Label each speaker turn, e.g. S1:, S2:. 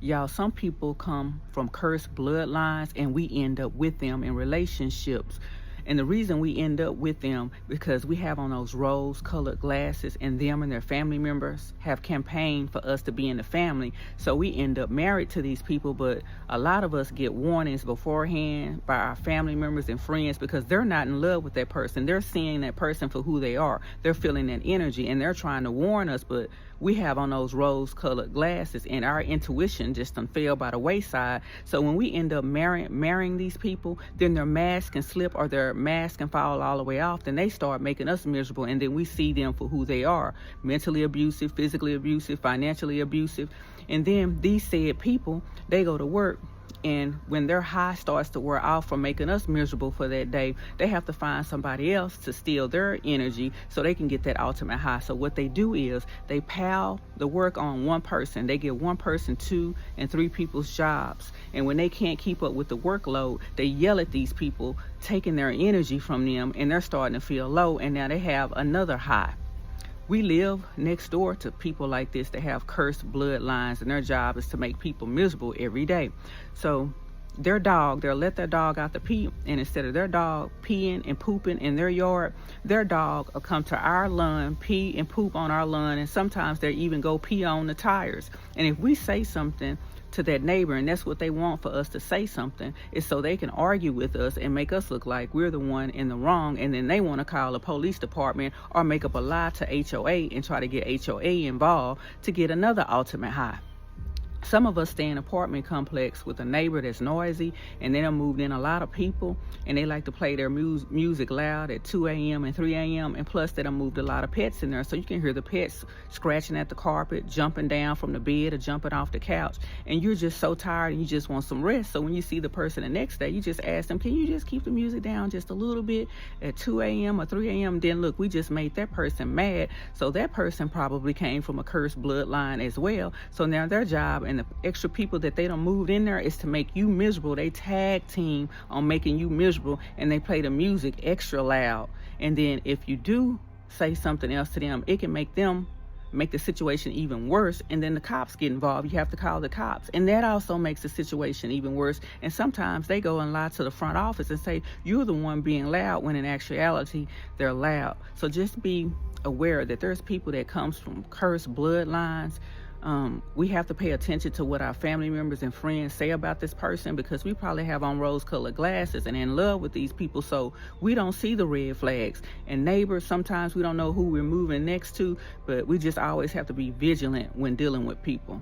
S1: Y'all, some people come from cursed bloodlines and we end up with them in relationships. And the reason we end up with them because we have on those rose-colored glasses, and them and their family members have campaigned for us to be in the family. So we end up married to these people, but a lot of us get warnings beforehand by our family members and friends because they're not in love with that person. They're seeing that person for who they are. They're feeling that energy, and they're trying to warn us, but we have on those rose-colored glasses, and our intuition just done fell by the wayside. So when we end up marrying these people, then their mask can slip or their mask can fall all the way off. Then they start making us miserable, and then we see them for who they are: mentally abusive, physically abusive, financially abusive. And then these said people, they go to work, and when their high starts to wear off from making us miserable for that day, they have to find somebody else to steal their energy so they can get that ultimate high. So what they do is they pile the work on one person. They give one person 2 and 3 people's jobs. And when they can't keep up with the workload, they yell at these people, taking their energy from them, and they're starting to feel low, and now they have another high. We live next door to people like this that have cursed bloodlines, and their job is to make people miserable every day. So their dog, they'll let their dog out to pee, and instead of their dog peeing and pooping in their yard, their dog will come to our lawn, pee and poop on our lawn, and sometimes they even go pee on the tires. And if we say something to that neighbor, and that's what they want for us to say something, is so they can argue with us and make us look like we're the one in the wrong, and then they want to call the police department or make up a lie to HOA and try to get HOA involved to get another ultimate high. Some of us stay in an apartment complex with a neighbor that's noisy, and they done moved in a lot of people, and they like to play their music loud at 2 a.m. and 3 a.m. And plus they done moved a lot of pets in there, so you can hear the pets scratching at the carpet, jumping down from the bed or jumping off the couch, and you're just so tired and you just want some rest. So when you see the person the next day, you just ask them, can you just keep the music down just a little bit at 2 a.m. or 3 a.m.? Then look, we just made that person mad, so that person probably came from a cursed bloodline as well. So now their job and the extra people that they done moved in there is to make you miserable. They tag team on making you miserable, and they play the music extra loud. And then if you do say something else to them, it can make the situation even worse, and then the cops get involved. You have to call the cops, and that also makes the situation even worse. And sometimes they go and lie to the front office and say you're the one being loud, when in actuality they're loud. So just be aware that there's people that comes from cursed bloodlines. We have to pay attention to what our family members and friends say about this person, because we probably have on rose-colored glasses and in love with these people, so we don't see the red flags. And neighbors, sometimes we don't know who we're moving next to, but we just always have to be vigilant when dealing with people.